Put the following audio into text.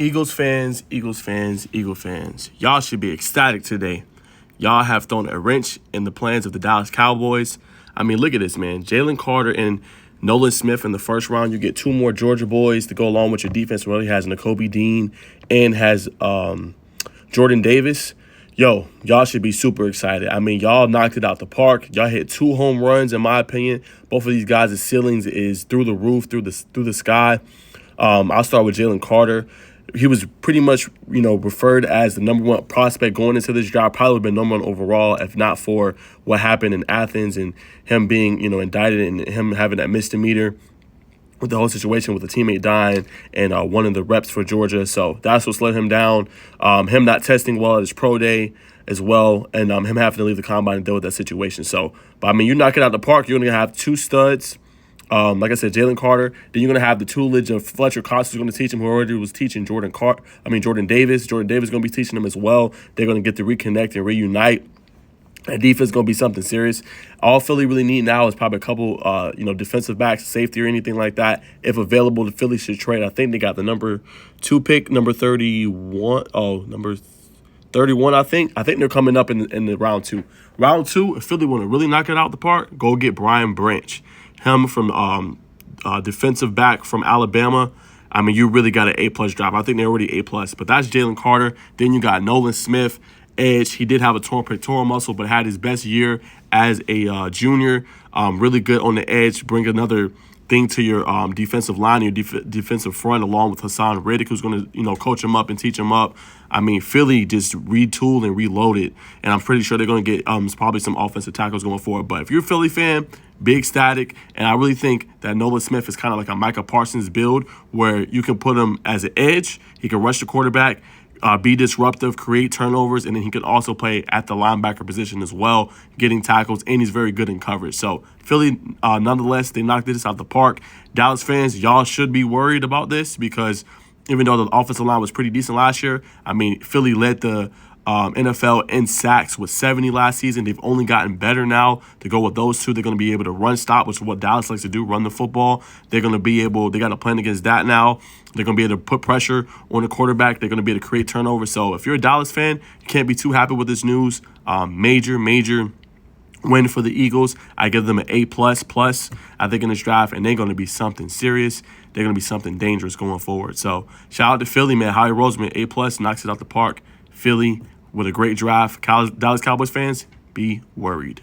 Eagles fans, y'all should be ecstatic today. Y'all have thrown a wrench in the plans of the Dallas Cowboys. I mean, look at this, man. Jalen Carter and Nolan Smith in the first round. You get two more Georgia boys to go along with your defense. Really has Nakobe Dean and has Jordan Davis. Yo, y'all should be super excited. I mean, y'all knocked it out the park. Y'all hit 2 home runs, in my opinion. Both of these guys' ceilings is through the roof, through the sky. I'll start with Jalen Carter. He was pretty much, referred as the number 1 prospect going into this draft. Probably would have been number 1 overall if not for what happened in Athens and him being, indicted and him having that misdemeanor with the whole situation with a teammate dying and one of the reps for Georgia. So that's what slowed him down. Him not testing well at his pro day as well, and him having to leave the combine and deal with that situation. So, but I mean, you knock it out the park, you're going to have 2 studs. Like I said, Jalen Carter. Then you're going to have the tutelage of Fletcher who's going to teach him, who already was teaching Jordan Davis. Jordan Davis is going to be teaching him as well. They're going to get to reconnect and reunite. That defense is going to be something serious. All Philly really need now is probably a couple, defensive backs, safety or anything like that. If available, the Philly should trade. I think they got the number 2 pick, number 31. Oh, number 31, I think. I think they're coming up in the round 2. Round 2, if Philly want to really knock it out the park, go get Brian Branch. Him from defensive back from Alabama. I mean, you really got an A-plus drop. I think they're already A-plus. But that's Jalen Carter. Then you got Nolan Smith, edge. He did have a torn pectoral muscle, but had his best year as a junior. Really good on the edge. Bring another thing to your defensive line, your defensive front, along with Hassan Reddick, who's going to coach him up and teach him up. I mean, Philly just retooled and reloaded, and I'm pretty sure they're going to get probably some offensive tackles going forward. But if you're a Philly fan, be ecstatic, and I really think that Nolan Smith is kind of like a Micah Parsons build, where you can put him as an edge. He can rush the quarterback, be disruptive, create turnovers, and then he can also play at the linebacker position as well, getting tackles, and he's very good in coverage. So Philly, nonetheless, they knocked this out the park. Dallas fans, y'all should be worried about this because even though the offensive line was pretty decent last year, I mean, Philly led the NFL in sacks with 70 last season. They've only gotten better now. To go with those two, they're going to be able to run stop, which is what Dallas likes to do, run the football. They're going to be able, they got a plan against that now. They're going to be able to put pressure on the quarterback. They're going to be able to create turnovers. So if you're a Dallas fan, you can't be too happy with this news. Major win for the Eagles. I give them an A++, I think, in this draft, and they're going to be something serious. They're going to be something dangerous going forward. So shout out to Philly, man. Howie Roseman, A+, knocks it out the park. Philly with a great draft. Dallas Cowboys fans, be worried.